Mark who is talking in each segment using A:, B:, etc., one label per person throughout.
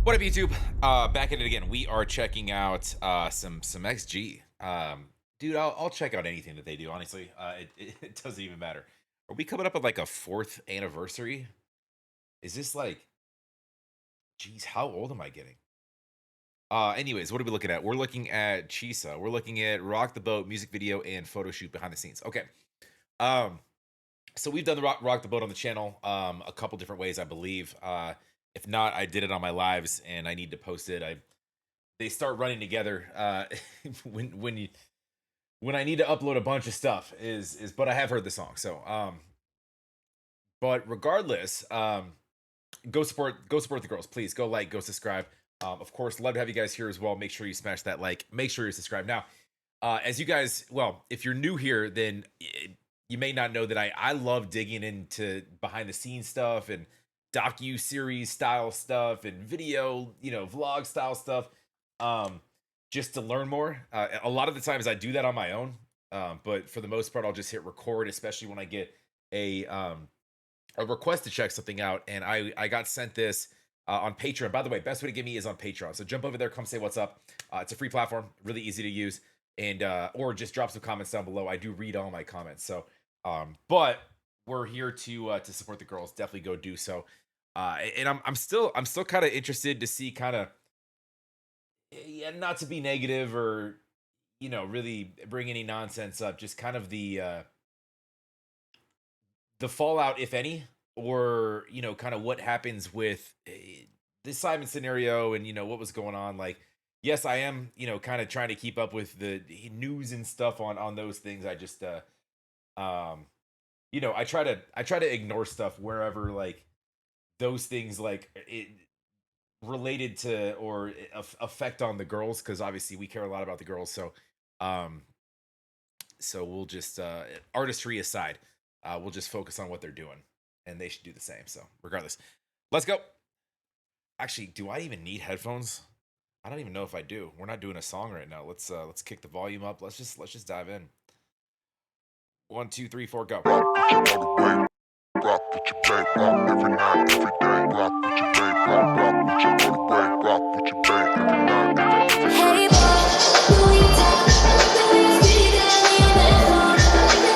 A: What up, YouTube? Back at it again. We are checking out some XG. Dude, I'll check out anything that they do. Honestly, it doesn't even matter. Are we coming up with like a fourth anniversary? Is this like, geez, how old am I getting? Anyways, what are we looking at? We're looking at Chisa. We're looking at Rock the Boat music video and photo shoot behind the scenes. Okay. Um, so we've done the Rock the Boat on the channel a couple different ways, I believe. If not, I did it on my lives and I need to post it. They start running together when I need to upload a bunch of stuff is but I have heard the song. So but regardless, go support the girls. Please go like, go subscribe. Of course, love to have you guys here as well. Make sure you smash that like. Make sure you subscribe. Now, as you guys, well, if you're new here, then you may not know that I love digging into behind the scenes stuff and docu series style stuff and video, vlog style stuff. Just to learn more. A lot of the times I do that on my own, but for the most part, I'll just hit record, especially when I get a request to check something out. And I got sent this on Patreon. By the way, best way to get me is on Patreon. So jump over there, come say what's up. It's a free platform, really easy to use, and or just drop some comments down below. I do read all my comments. So, but we're here to support the girls. Definitely go do so. And I'm still kind of interested to see kind of, yeah, not to be negative or really bring any nonsense up, just kind of the fallout, if any, or kind of what happens with the Simon scenario and what was going on. Like, yes, I am kind of trying to keep up with the news and stuff on those things. I just um I try to ignore stuff wherever like those things like it related to or affect on the girls, because obviously we care a lot about the girls. So um we'll just artistry aside, we'll just focus on what they're doing, and they should do the same. So regardless, let's go. Actually, do I even need headphones? I don't even know if I do. We're not doing a song right now. Let's kick the volume up. Let's just dive in. 1, 2, 3, 4, go. Rock with your babe, rock every night, every day. Rock with your babe, rock with your all the way. Rock with your babe every night, every day. Hey, boy, who you talk? The way you speak, I need that phone.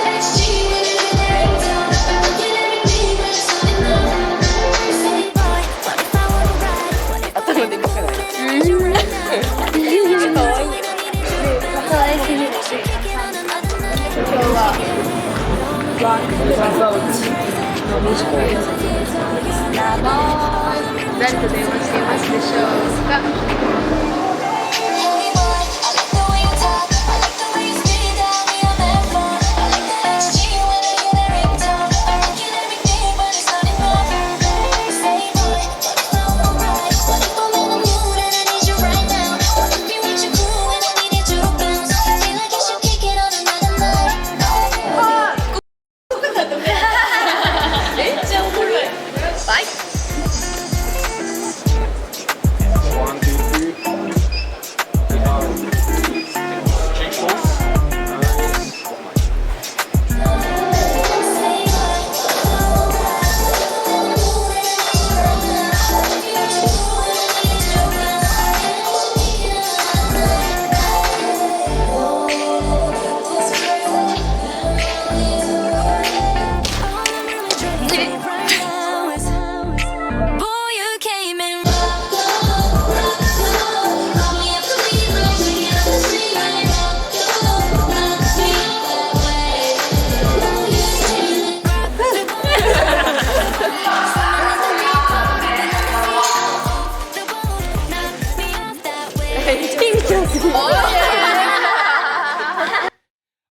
A: Let's see when you get every time. Get everything, but it's not enough. Say, boy, what if I wanna ride? What if I wanna ride? Rock the boat. 誰と電話していますでしょうか。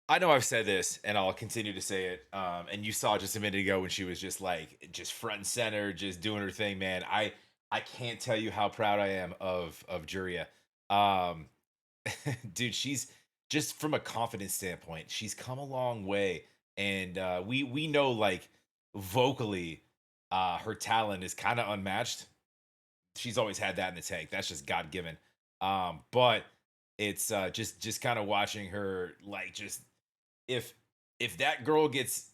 A: I know I've said this and I'll continue to say it. And you saw just a minute ago when she was just like just front and center, just doing her thing, man. I can't tell you how proud I am of Juria. Um dude, she's just from a confidence standpoint, she's come a long way. And we know like vocally her talent is kind of unmatched. She's always had that in the tank. That's just God given. But it's just kind of watching her like just if that girl gets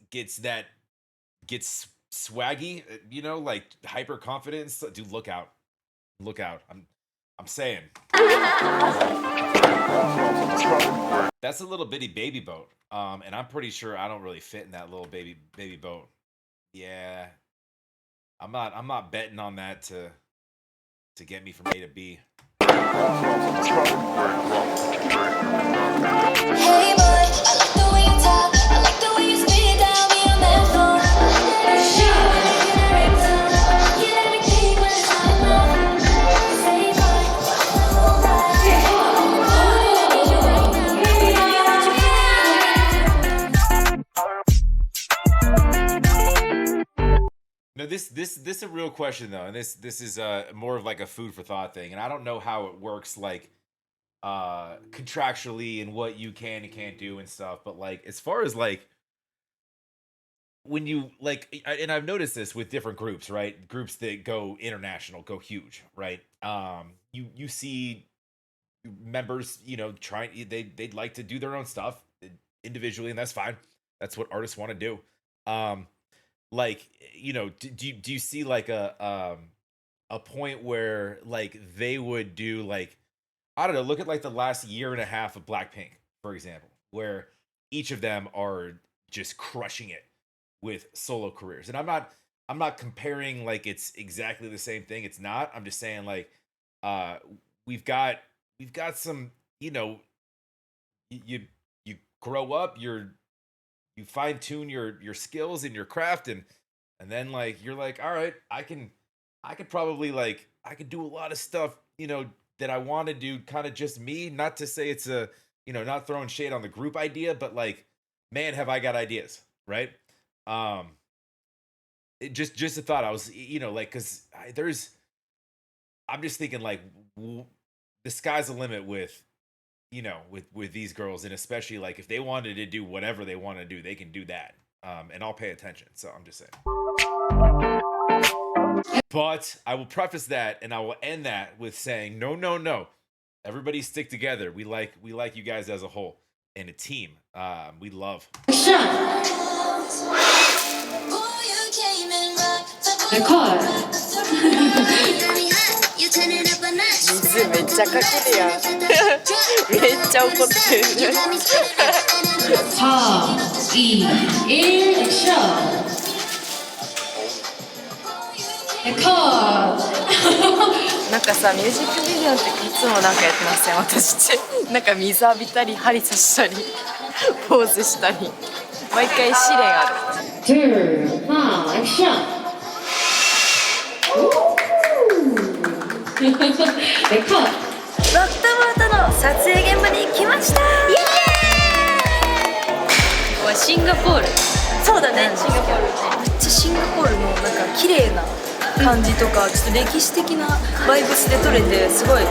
A: swaggy, like hyper confidence, dude, look out. Look out. I'm saying. That's a little bitty baby boat. And I'm pretty sure I don't really fit in that little baby boat. Yeah. I'm not betting on that to get me from A to B.
B: Hey boy, I like the way you talk, I like the way you spit down me on that floor. Get everything when it's not enough. Say boy,
A: No, this is a real question though, and this is more of like a food for thought thing, and I don't know how it works like contractually and what you can and can't do and stuff, but like as far as like when you like and I've noticed this with different groups, right? Groups that go international, go huge, right? You see members, trying they'd like to do their own stuff individually, and that's fine. That's what artists want to do. Like, do you see like a point where like they would do like, I don't know, look at like the last year and a half of Blackpink, for example, where each of them are just crushing it with solo careers. And I'm not comparing like it's exactly the same thing. It's not. I'm just saying like we've got some, you grow up, you fine tune your skills and your craft, and then like you're like, all right, I could probably like I could do a lot of stuff, that I want to do kind of just me. Not to say it's a, not throwing shade on the group idea, but like, man, have I got ideas, right? Just a thought. I was, like, because I'm just thinking like the sky's the limit with, with these girls, and especially like if they wanted to do whatever they want to do, they can do that. And I'll pay attention. So I'm just saying. But I will preface that, and I will end that with saying, no. Everybody stick together. We like you guys as a whole and a team. We love.
C: Record. 水めっちゃかけるやん。めっちゃ怒ってるね。なんかさ、ミュージックビデオっていつもなんかやってません？私ってなんか水浴びたり針刺したりポーズしたり毎回試練ある。2、1、アクション。レコード。ロックトボートの撮影現場に来ました。イエーイ。シンガポール。そうだね、シンガポール。めっちゃシンガポールのなんか綺麗な感じとか、ちょっと歴史的なバイブスで撮れてすごい。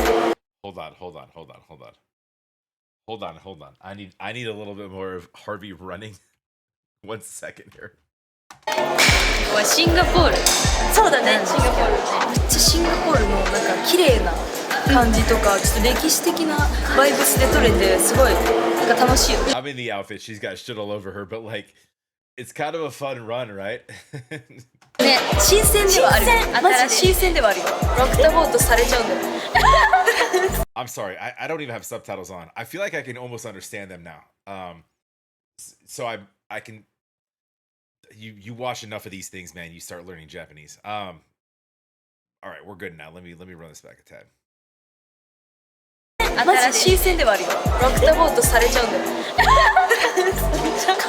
A: Hold on. I need a little bit more of Harvey running. 1 second here.
C: シンガポール。そうだね、シンガポール。めっちゃシンガポールのなんか綺麗な感じとか、ちょっと歴史的なバイブスで撮れてすごいなんか楽しいよ。
A: I'm in the outfit. She's got shit all over her, but like, it's kind of a fun run, right?
C: ね、新鮮ではあるよ。新鮮ではあるよ。ロックタボートされちゃうんだよ。
A: I'm sorry, I don't even have subtitles on. I feel like I can almost understand them now. So I can. You watch enough of these things, man. You start learning Japanese. All right, we're good now. Let me run this back a tad.
C: 新鮮ではあるよ。ロックタボートされちゃうんだよ。か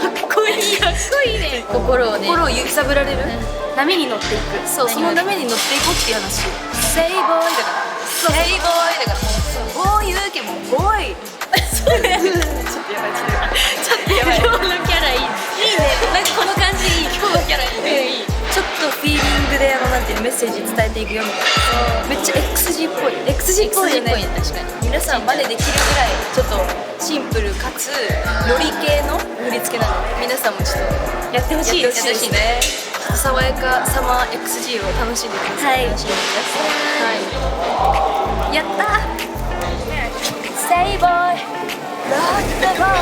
C: っこいい。かっこいいね。心を揺さぶられる。波に乗っていく。そう、その波に乗っていこうっていう話。セイボーイだから。セイボーイだから。ボーイ言うけどボーイ。ちょっとやばい。今日のキャラいい。いいね。なんかこの感じいい。今日のキャラいい。ちょっとフィーリングでなんていうメッセージ伝えていくよみたいな。めっちゃ XG っぽい。XG っぽいよね。確かに。皆さん真似できるぐらいちょっとシンプルかつノリ系の振り付けなので、皆さんもちょっとやってほしいですね。爽やかサマー XG を楽しんでください。楽しんでください。やった。Say boy, rock the boat.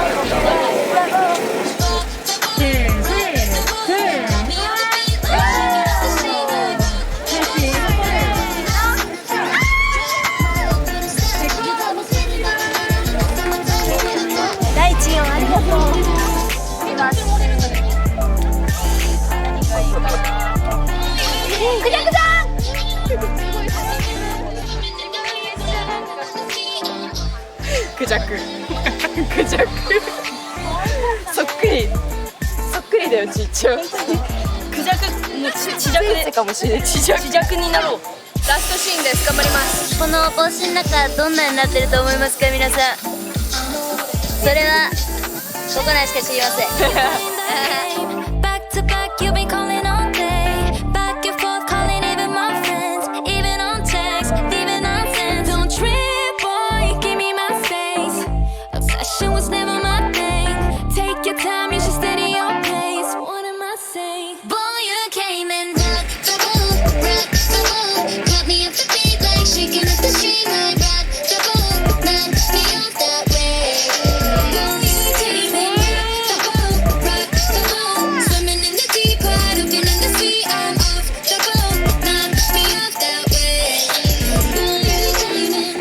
C: 弱クジャクそっくりだよちっちゃいクジャクもう地弱でかもしれない地弱になろうラストシーンです頑張ります
B: この帽子の中どんなになってると思いますか皆さんそれは僕らしか知りませんBack to back you've been calling all day Back and forth calling even my friends Even on text, even nonsense Don't trip boy, give me my space Obsession was never my thing Take your time, you should steady your pace What am I saying? Boy, you came and rocked the boat Caught me off the beat like shaking up the street like rock the boat Knocked me off that way Boy, you came and rocked the boat Swimming in the deep, wide open in the sea I'm off the boat, knocked me off that way Boy, you came and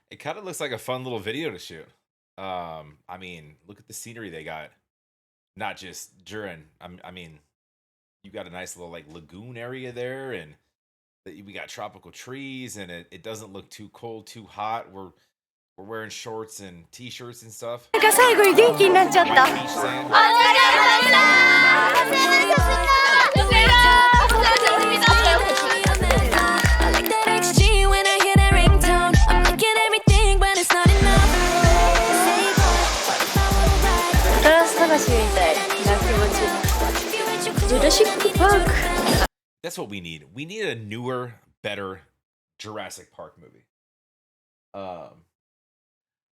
A: It kind of looks like a fun little video to shoot. I mean, look at the scenery they got. Not just Jurin. I mean, you got a nice little like lagoon area there, and we got tropical trees, and it doesn't look too cold, too hot. We're wearing shorts and t-shirts and stuff.
C: なんか最後に元気になっちゃった
A: White beach sand.
C: ガラス探しみたいな気持ちジュラシックパーク
A: That's what we need. We need a newer, better Jurassic Park movie.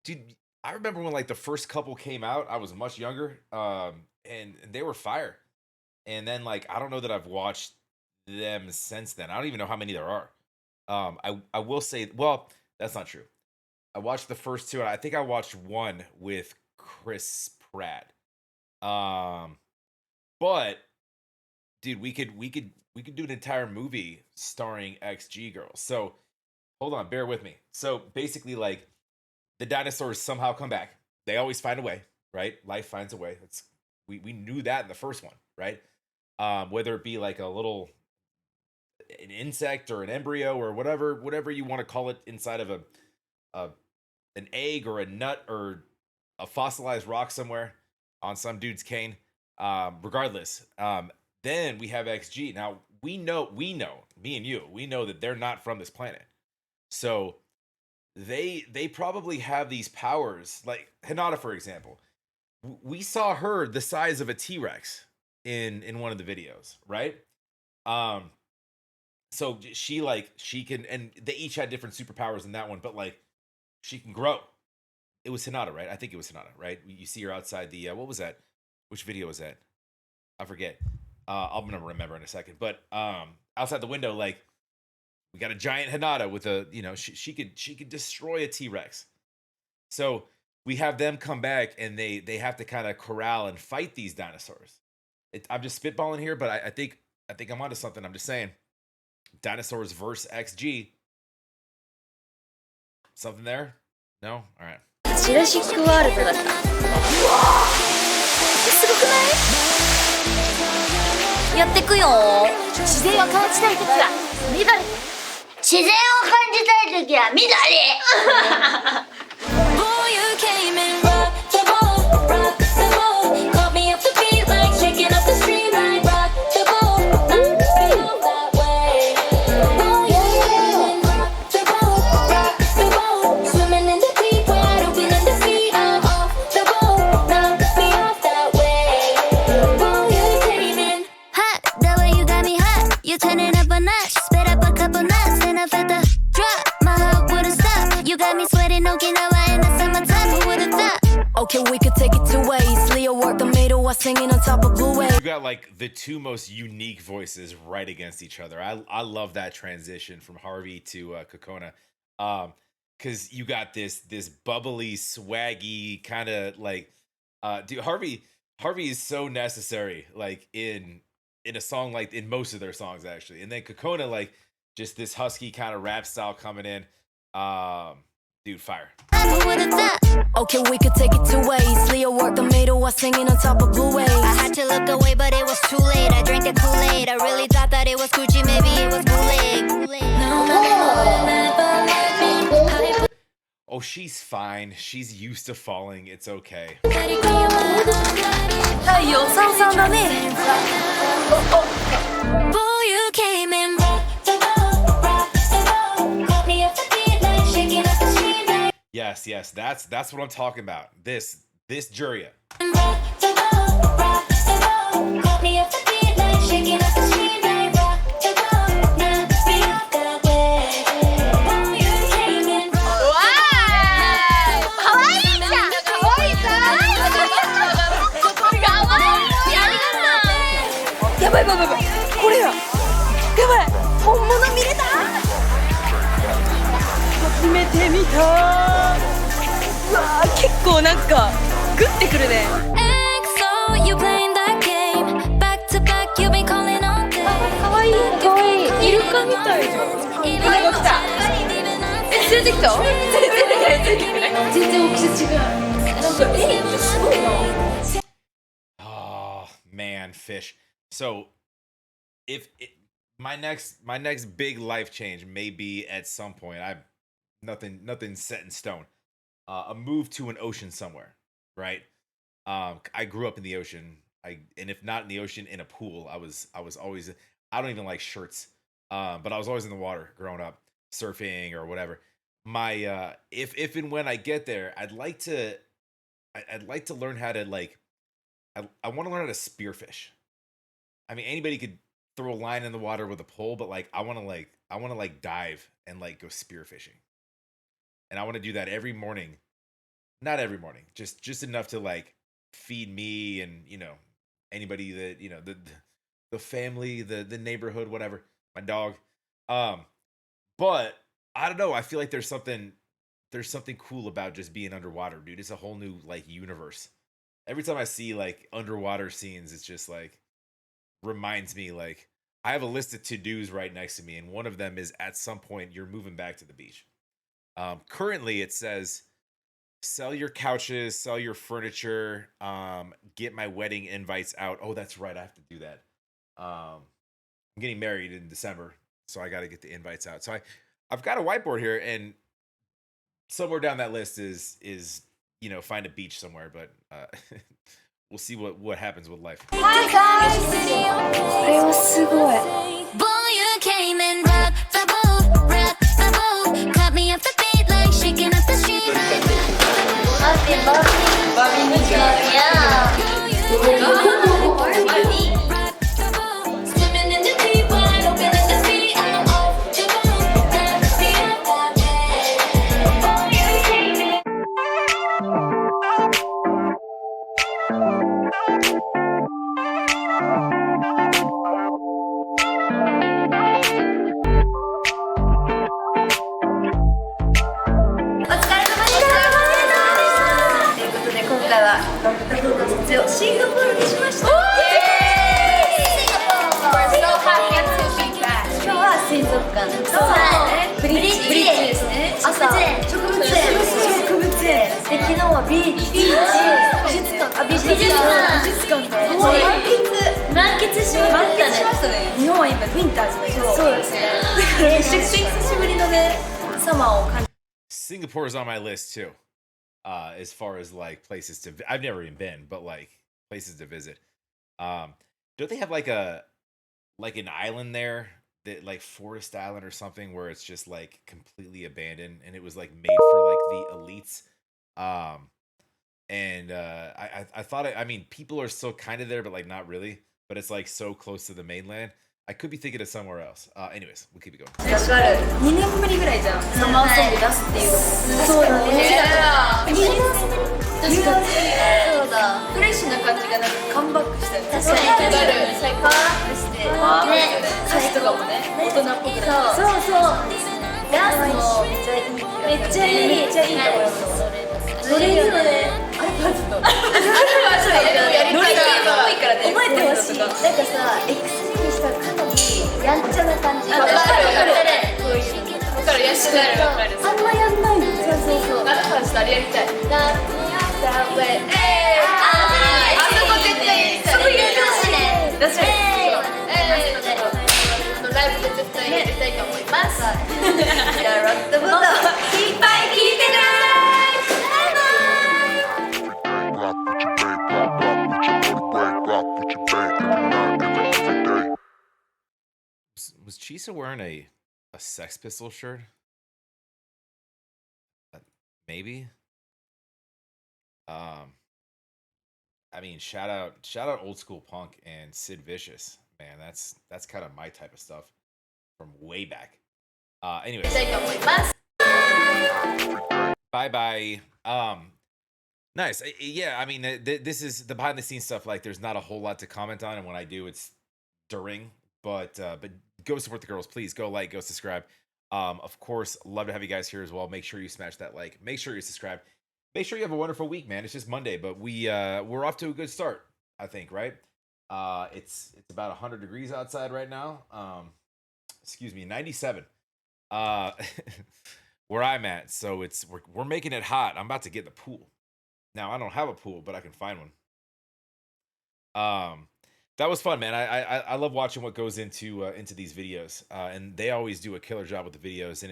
A: Dude, I remember when like the first couple came out. I was much younger, and they were fire. And then like I don't know that I've watched them since then. I don't even know how many there are. I will say, well, that's not true. I watched the first two, and I think I watched one with Chris Pratt. But dude, we could do an entire movie starring XG girls. So hold on, bear with me. So basically, like the dinosaurs somehow come back. They always find a way, right? Life finds a way. It's we knew that in the first one, right? Whether it be like an insect or an embryo or whatever you want to call it inside of an egg or a nut or a fossilized rock somewhere on some dude's cane. Regardless, then we have XG. Now we know, me and you, we know that they're not from this planet. So they probably have these powers. Like Hinata, for example. We saw her the size of a T-Rex in one of the videos, right? So she can, and they each had different superpowers in that one, but like she can grow. It was Hinata, right? I think it was Hinata, right? You see her outside the what was that? Which video was that? I forget. I'm gonna remember in a second. But outside the window, like we got a giant Hinata with a, she could destroy a T-Rex. So we have them come back and they have to kind of corral and fight these dinosaurs. I'm just spitballing here, but I think I'm onto something. I'm just saying, dinosaurs versus XG. Something there? No? All right.
C: ジュラシックワールドだったすごくないやってくよ自然を感じたいときは緑自然を感じたいときは緑
B: Boy, you came and rocked the boat Caught me off the beat like shaking up the street like rock the boat Knocked me off that way Boy, you came and rocked the boat Swimming in the deep, wide open in the sea I'm off the boat, knocked me off that way Boy, you came in Hot, the way you got me hot You turn it up a notch, spit up a couple knots And I felt the drop, my heart wouldn't stop You got me sweating Okinawa in the summertime, who would've thought?
D: Okay, we could take it two ways. Leo work the middle while singing on top of blue wave.
A: You got like the two most unique voices right against each other. I love that transition from Harvey to Kokona. Cause you got this bubbly, swaggy kind of like dude, Harvey is so necessary, like in a song, like in most of their songs actually. And then Kokona, like just this husky kind of rap style coming in. Dude, fire.
D: Okay, we could take it two ways. Leo worked the middle while singing on top of blue waves.
B: I had to look away, but it was too late. I drank the Kool-Aid. I really thought that it was Gucci, maybe it was bootleg.
A: Oh, she's fine. She's used to falling. It's okay.
C: 太陽さんさんだね。
B: Boy, you came in.
A: Yes, yes, that's what I'm talking about. This Juria.
B: EXO, you playing that game. Back to back, you've been calling all day.
C: かわいいかわいい。イルカみたいじゃん。イルカが来た。連れてきた？全然大きさ違う。なんかってすごいな。
A: Oh man, fish. So my next big life change may be at some point. Nothing set in stone. A move to an ocean somewhere, right? I grew up in the ocean. And if not in the ocean, in a pool. I was always, I don't even like shirts. But I was always in the water growing up, surfing or whatever. My if and when I get there, I'd like to learn how to I want to learn how to spearfish. I mean, anybody could throw a line in the water with a pole, but I want to dive and go spearfishing. And I want to do that every morning. Not every morning, just enough to feed me and anybody that the family, the neighborhood, whatever, my dog. But I don't know. I feel like there's something cool about just being underwater, dude. It's a whole new universe. Every time I see underwater scenes, it's just reminds me I have a list of to-dos right next to me, and one of them is at some point you're moving back to the beach. Currently it says sell your couches, sell your furniture, get my wedding invites out. Oh, that's right, I have to do that. I'm getting married in December, so I got to get the invites out. So I've got a whiteboard here, and somewhere down that list is find a beach somewhere, but we'll see what happens with life.
C: Hi guys! これはすごい。
B: Boy, you came in. Rock the boat, rock the boat. Cut me off the beat like shaking up the street.
C: Happy birthday! バビニじゃん。
B: Rock the boat, swimming in the deep, wide open in the sea. I'm off the boat, let's be up that way. Boy, you came in.
C: シンガポールにしました。今日は水族館とブリッジですね。朝植物園で昨日はビーチ美術館で満喫しましたね。日本は今ウィンターズでしょ。そうですね。久しぶりのねサマーを感じ。
A: Singapore is on my list too. As far as places to, I've never even been, but places to visit. Don't they have an island there that Forest Island or something where it's just completely abandoned and it was made for the elites. And I thought I mean people are still kind of there, but not really. But it's so close to the mainland. I could be thinking of somewhere else. Anyways, we'll keep it going.
C: わかる。2年ぶりぐらいじゃん。サマーソング出すっていうの。そうだね。確かに。そうだ。フレッシュな感じがカムバックしたよね。確かに。パワーアップして。ね。歌詞とかもね。大人っぽくなって。そうそう。ダンスもめっちゃいい。めっちゃいい。めっちゃいいと思います。それいいよね。あれパズと。やり方が多いからね。覚えてほしい。さ、XG にしたらかなりやんちゃな感じ。わかる。こういう。だからやしくなるわかる。
B: あんまやんないの。そうそうそう。
C: だからちょっとあれやりたい。
B: That way.
C: あそこ絶対
B: そこ入れてほしいね。
C: 確かに。
B: ライブで絶対やりたいと思います。じゃあロックボトいっぱい聞いてね。
A: Was Chisa wearing a Sex Pistol shirt? Maybe. I mean, shout out Old School Punk and Sid Vicious. Man, that's kind of my type of stuff from way back. Anyways.
B: したいと思います。
A: Bye bye. Nice. Yeah, I mean, this is the behind the scenes stuff. Like, there's not a whole lot to comment on, and when I do, it's during. But go support the girls, please. Go like, go subscribe. Of course, love to have you guys here as well. Make sure you smash that like. Make sure you subscribe. Make sure you have a wonderful week, man. It's just Monday, but we're off to a good start, I think, right? It's about 100 degrees outside right now. Excuse me, 97. Where I'm at, so we're making it hot. I'm about to get in the pool. Now I don't have a pool, but I can find one. That was fun, man. I love watching what goes into these videos, and they always do a killer job with the videos, and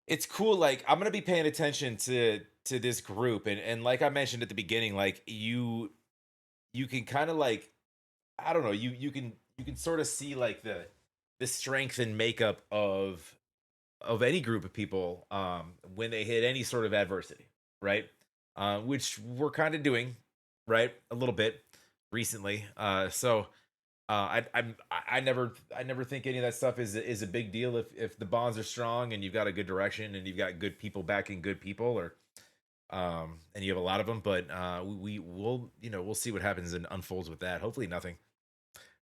A: it's cool. Like, I'm gonna be paying attention to this group, and like I mentioned at the beginning, like you can kind of like, I don't know, you can sort of see like the strength and makeup of any group of people when they hit any sort of adversity, right? Which we're kind of doing, right, a little bit recently. I never think any of that stuff is a big deal if the bonds are strong and you've got a good direction and you've got good people backing good people, or and you have a lot of them. But we'll see what happens and unfolds with that. Hopefully nothing,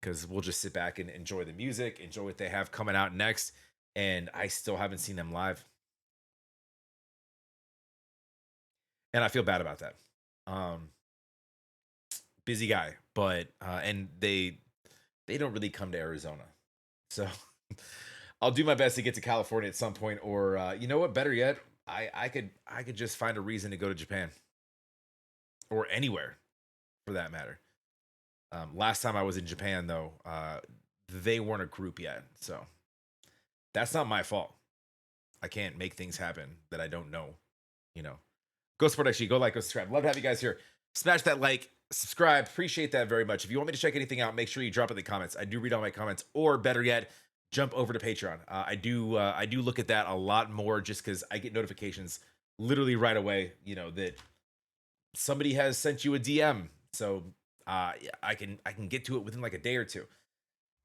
A: because we'll just sit back and enjoy the music, enjoy what they have coming out next. And I still haven't seen them live, and I feel bad about that. Busy guy, but and they don't really come to Arizona, so I'll do my best to get to California at some point, or you know what, better yet, I could just find a reason to go to Japan, or anywhere for that matter. Last time I was in Japan, though, they weren't a group yet, so that's not my fault. I can't make things happen that I don't know. Go support actually. Go like, go subscribe. Love to have you guys here. Smash that like, subscribe. Appreciate that very much. If you want me to check anything out, make sure you drop it in the comments. I do read all my comments, or better yet, jump over to Patreon. I do look at that a lot more, just because I get notifications literally right away. That somebody has sent you a DM, so I can get to it within like a day or two.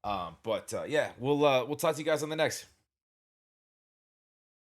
A: But yeah, we'll talk to you guys on the next.